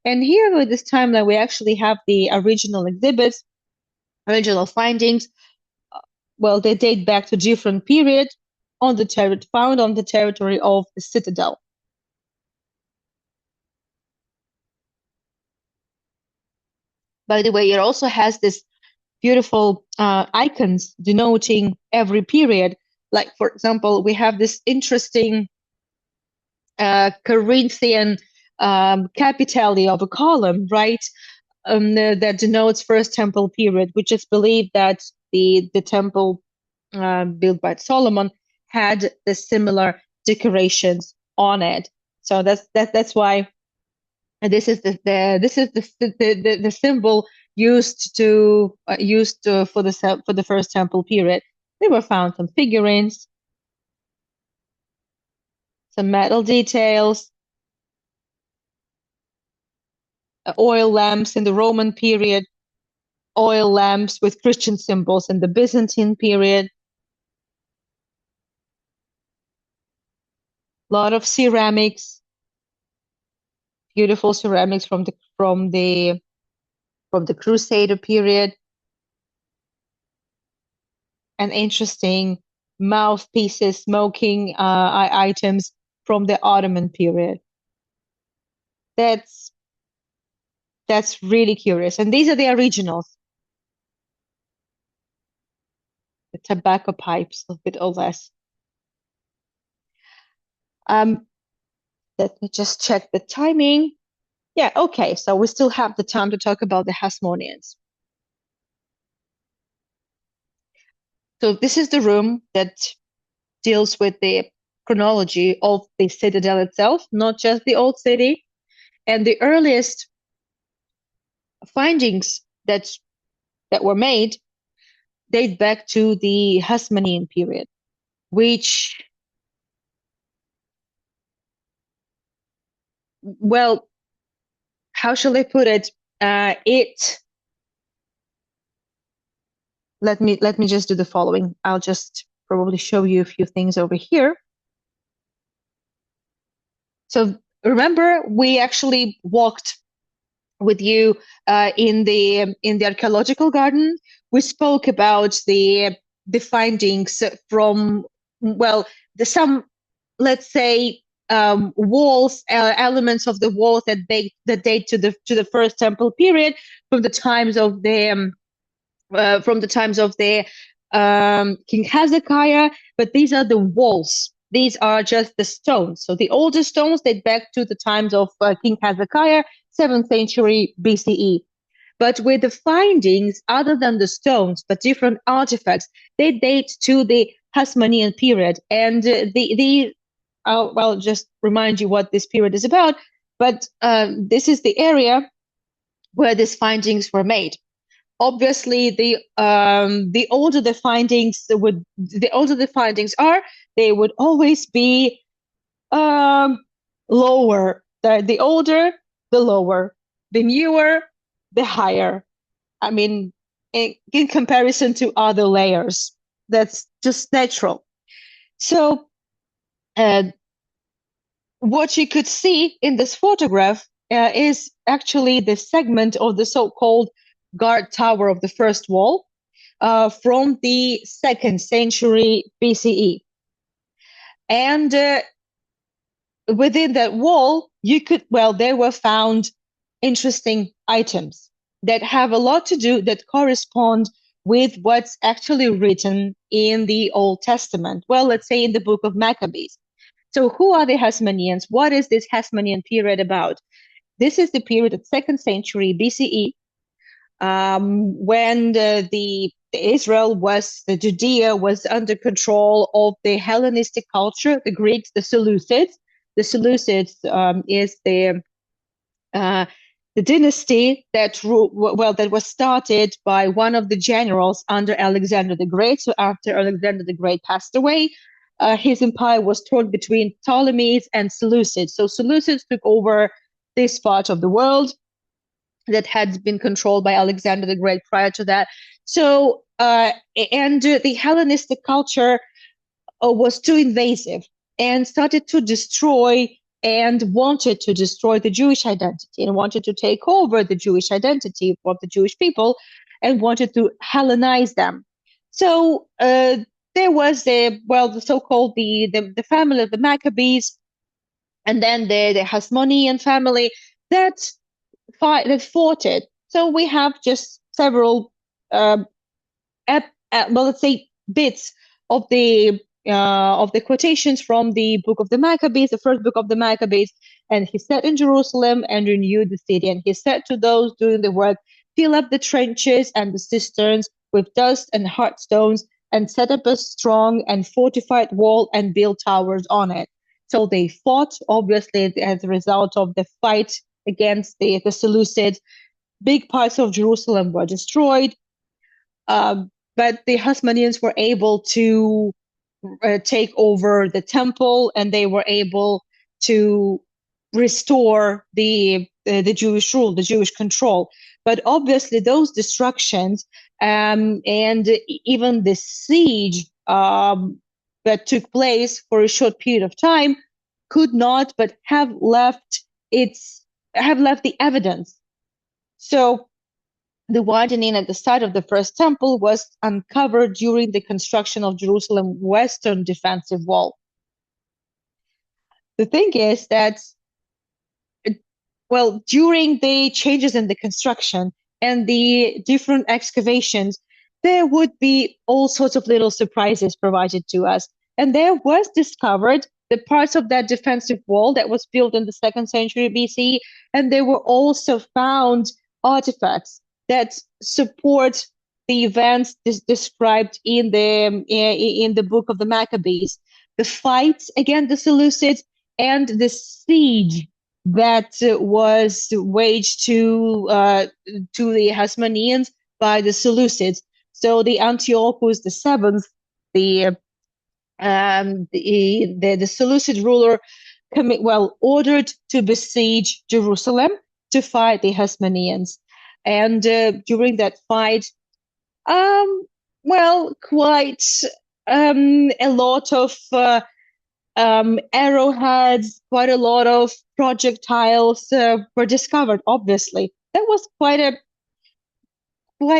And here with this timeline, we actually have the original exhibits, original findings. Well, they date back to different periods found on the territory of the citadel. By the way, it also has this beautiful icons denoting every period. Like, for example, we have this interesting Corinthian capitale of a column, right? That denotes First Temple period, which is believed that the temple built by Solomon had the similar decorations on it. So that's why And this is the symbol used for the first temple period. They were found some figurines, some metal details, oil lamps in the Roman period, oil lamps with Christian symbols in the Byzantine period. A lot of ceramics, beautiful ceramics from the Crusader period, and interesting mouthpieces, smoking items from the Ottoman period. That's really curious. And these are the originals. The tobacco pipes, a bit or less. Let me just check the timing. Yeah, okay, so we still have the time to talk about the Hasmoneans. So this is the room that deals with the chronology of the citadel itself, not just the old city. And the earliest findings that were made date back to the Hasmonean period, which, well, how shall I put it? Let me just do the following. I'll just probably show you a few things over here. So remember, we actually walked with you in the archaeological garden. We spoke about the findings from, well, some, let's say, walls, elements of the walls that date to the first temple period, from the times of the King Hezekiah. But these are the walls. These are just the stones. So the oldest stones date back to the times of King Hezekiah, 7th century BCE. But with the findings, other than the stones, but different artifacts, they date to the Hasmonean period. And I'll just remind you what this period is about. But this is the area where these findings were made. Obviously, the older the findings are, they would always be lower. The older, the lower. The newer, the higher. I mean, in comparison to other layers, that's just natural. So, what you could see in this photograph is actually the segment of the so-called guard tower of the first wall from the 2nd century BCE. And within that wall, there were found interesting items that have a lot to do, that correspond with what's actually written in the Old Testament. Well, let's say in the book of Maccabees. So who are the Hasmoneans? What is this Hasmonean period about? This is the period of 2nd century BCE, when the Judea was under control of the Hellenistic culture, the Greeks, the Seleucids. The Seleucids is the dynasty that was started by one of the generals under Alexander the Great. So after Alexander the Great passed away, his empire was torn between Ptolemies and Seleucids. So Seleucids took over this part of the world that had been controlled by Alexander the Great prior to that. So, and the Hellenistic culture was too invasive and started to destroy and wanted to destroy the Jewish identity, and wanted to take over the Jewish identity of the Jewish people, and wanted to Hellenize them. So there was the so-called the family of the Maccabees, and then the Hasmonean family that fought it. So we have just several, let's say, bits of the quotations from the book of the Maccabees, the first book of the Maccabees. And he said in Jerusalem and renewed the city. And he said to those doing the work, fill up the trenches and the cisterns with dust and hard stones, and set up a strong and fortified wall and build towers on it. So they fought, obviously, as a result of the fight against the Seleucids. Big parts of Jerusalem were destroyed, but the Hasmoneans were able to take over the temple, and they were able to restore the Jewish rule, the Jewish control. But obviously, those destructions and even the siege that took place for a short period of time could not but have left the evidence. So the widening at the site of the first temple was uncovered during the construction of Jerusalem's western defensive wall. The thing is that, well, during the changes in the construction and the different excavations, there would be all sorts of little surprises provided to us. And there was discovered the parts of that defensive wall that was built in the 2nd century BC, and there were also found artifacts that support the events described in the book of the Maccabees, the fights against the Seleucids and the siege that was waged to the Hasmoneans by the Seleucids. So the Antiochus VII, the Seleucid ruler, ordered to besiege Jerusalem to fight the Hasmoneans. And during that fight, quite a lot of arrowheads, quite a lot of projectiles were discovered. Obviously, that was quite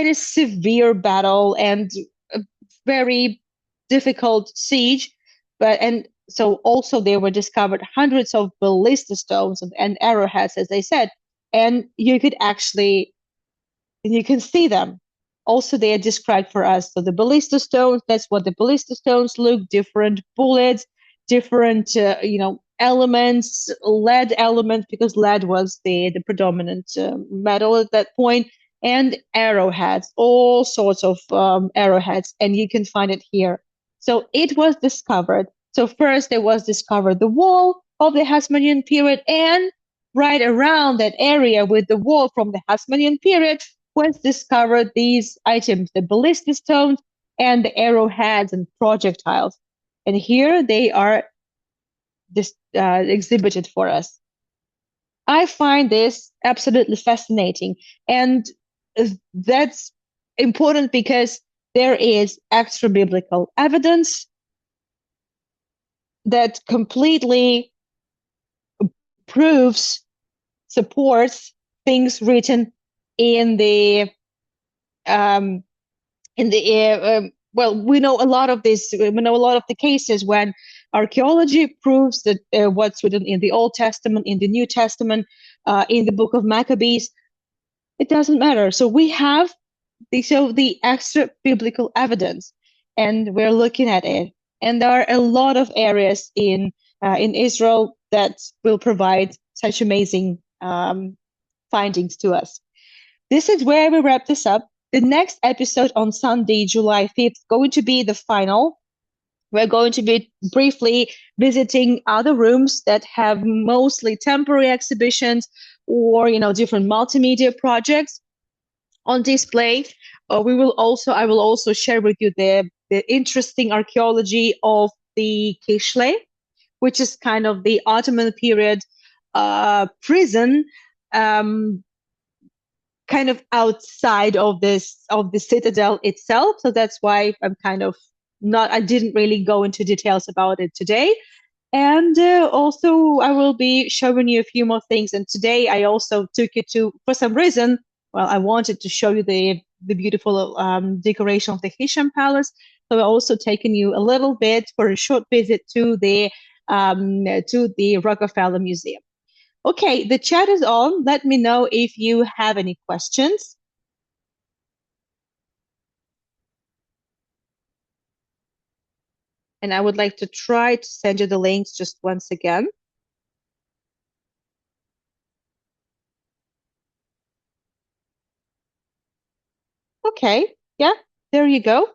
a severe battle and a very difficult siege. And so also there were discovered hundreds of ballista stones and arrowheads, as they said, and you can see them. Also, they are described for us. So the ballista stones, that's what the ballista stones look, different bullets, different, elements, lead elements, because lead was the predominant metal at that point, and arrowheads, all sorts of arrowheads, and you can find it here. So it was discovered. So first there was discovered the wall of the Hasmonean period, and right around that area with the wall from the Hasmonean period was discovered these items, the ballista stones and the arrowheads and projectiles. And here they are exhibited for us. I find this absolutely fascinating. And that's important because there is extra biblical evidence that completely proves, supports things written in the we know a lot of this. We know a lot of the cases when archaeology proves that what's written in the Old Testament, in the New Testament, in the book of Maccabees, it doesn't matter. So we have the extra biblical evidence, and we're looking at it. And there are a lot of areas in Israel that will provide such amazing findings to us. This is where we wrap this up. The next episode on Sunday, July 5th, going to be the final. We're going to be briefly visiting other rooms that have mostly temporary exhibitions or, different multimedia projects on display. I will also share with you the interesting archaeology of the Kishle, which is kind of the Ottoman period prison, kind of outside of the citadel itself. So that's why I didn't really go into details about it today. And also I will be showing you a few more things. And today I also took you for some reason, I wanted to show you the beautiful decoration of the Hisham Palace. So I've also taken you a little bit for a short visit to the Rockefeller Museum. Okay, the chat is on. Let me know if you have any questions. And I would like to try to send you the links just once again. Okay, yeah, there you go.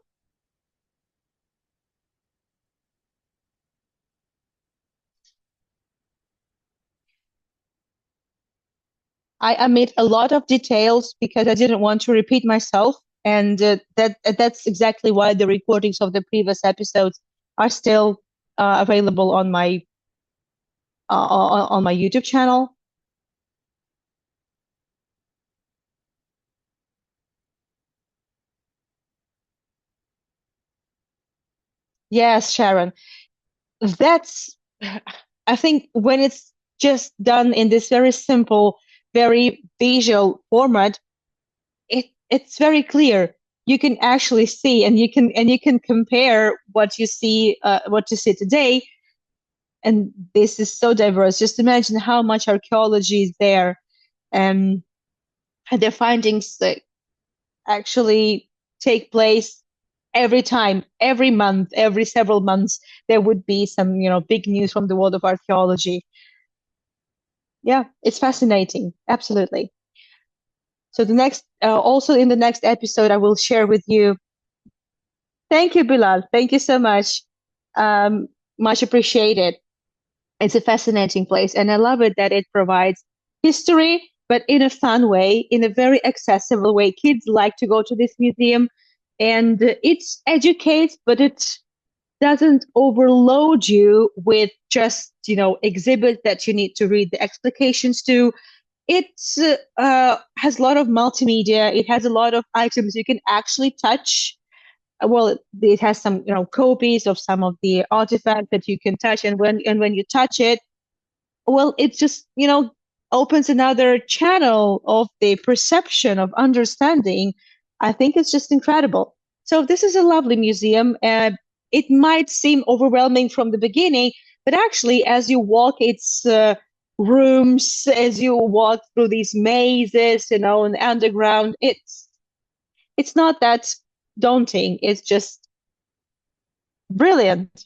I omit a lot of details because I didn't want to repeat myself, and that's exactly why the recordings of the previous episodes are still available on my YouTube channel. Yes, Sharon, that's I think when it's just done in this very simple, very visual format, it's very clear. You can actually see, and you can compare what you see today, and this is so diverse. Just imagine how much archaeology is there, and their findings actually take place every time, every month, every several months. There would be some, big news from the world of archaeology. Yeah, it's fascinating. Absolutely. So also in the next episode, I will share with you. Thank you, Bilal. Thank you so much. Um, Much appreciated. It's a fascinating place, and I love it that it provides history, but in a fun way, in a very accessible way. Kids like to go to this museum, and it educates, but it doesn't overload you with just, exhibits that you need to read the explications to. It has a lot of multimedia. It has a lot of items you can actually touch. Well, it has some, copies of some of the artifacts that you can touch, and when you touch it, well, it just, opens another channel of the perception of understanding. I think it's just incredible. So this is a lovely museum. It might seem overwhelming from the beginning, but actually, as you walk its rooms, as you walk through these mazes, in the underground, it's not that daunting. It's just brilliant.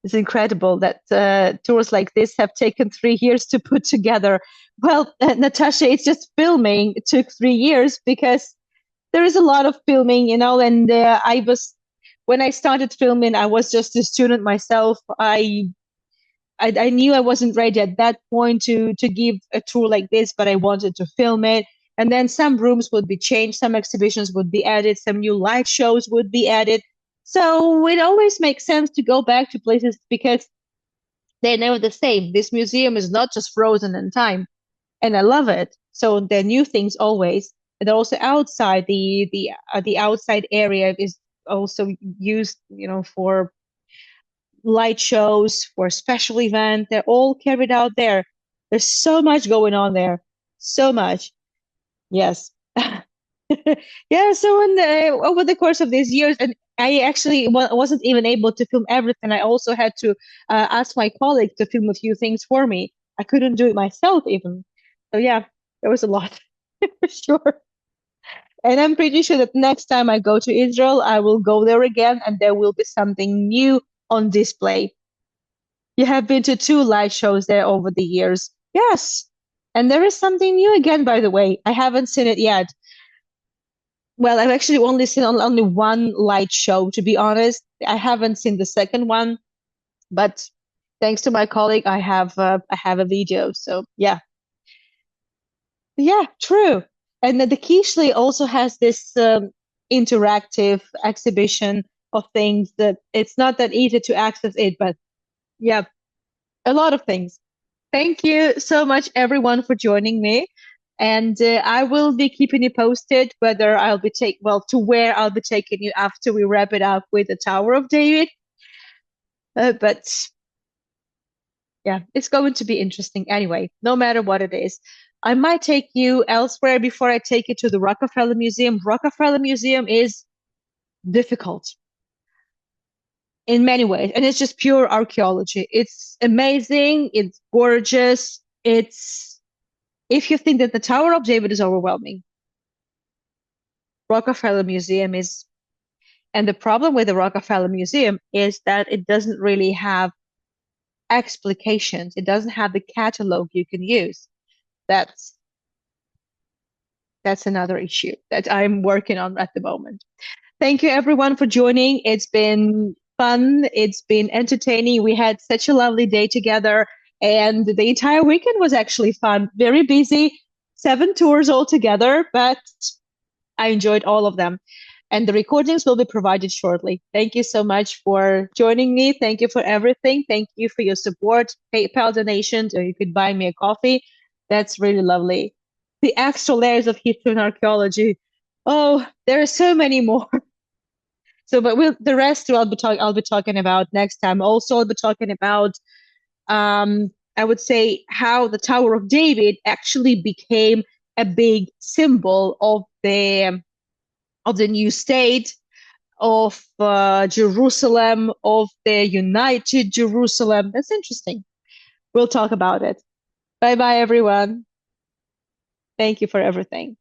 It's incredible that tours like this have taken 3 years to put together. Well, Natasha, it's just filming. It took 3 years because there is a lot of filming, and when I started filming, I was just a student myself. I knew I wasn't ready at that point to give a tour like this, but I wanted to film it. And then some rooms would be changed, some exhibitions would be added, some new light shows would be added. So it always makes sense to go back to places because they're never the same. This museum is not just frozen in time, and I love it. So there are new things always. And also outside the outside area is also used, for light shows, for special events. They're all carried out there. There's so much going on there. So much. Yes. Yeah, so over the course of these years, and I actually wasn't even able to film everything. I also had to ask my colleague to film a few things for me. I couldn't do it myself even. So yeah, there was a lot for sure. And I'm pretty sure that next time I go to Israel, I will go there again, and there will be something new on display. You have been to two light shows there over the years. Yes. And there is something new again, by the way. I haven't seen it yet. Well, I've actually only seen only one light show, to be honest. I haven't seen the second one, but thanks to my colleague, I have a video. So yeah, yeah, true. And the Kishli also has this interactive exhibition of things that it's not that easy to access it, but yeah, a lot of things. Thank you so much, everyone, for joining me. And I will be keeping you posted whether to where I'll be taking you after we wrap it up with the Tower of David. But yeah, it's going to be interesting anyway, no matter what it is. I might take you elsewhere before I take you to the Rockefeller Museum. Rockefeller Museum is difficult in many ways, and it's just pure archaeology. It's amazing, it's gorgeous, if you think that the Tower of David is overwhelming, Rockefeller Museum is, and the problem with the Rockefeller Museum is that it doesn't really have explications. It doesn't have the catalog you can use. That's another issue that I'm working on at the moment. Thank you everyone for joining. It's been fun. It's been entertaining. We had such a lovely day together, and the entire weekend was actually fun. Very busy, 7 tours altogether, but I enjoyed all of them. And the recordings will be provided shortly. Thank you so much for joining me. Thank you for everything. Thank you for your support, PayPal donations, or you could buy me a coffee. That's really lovely. The extra layers of history and archaeology. Oh, there are so many more. So, but the rest I'll be talking about next time. Also, I'll be talking about I would say how the Tower of David actually became a big symbol of the new state of Jerusalem, of the united Jerusalem. That's interesting. We'll talk about it. Bye bye, everyone. Thank you for everything.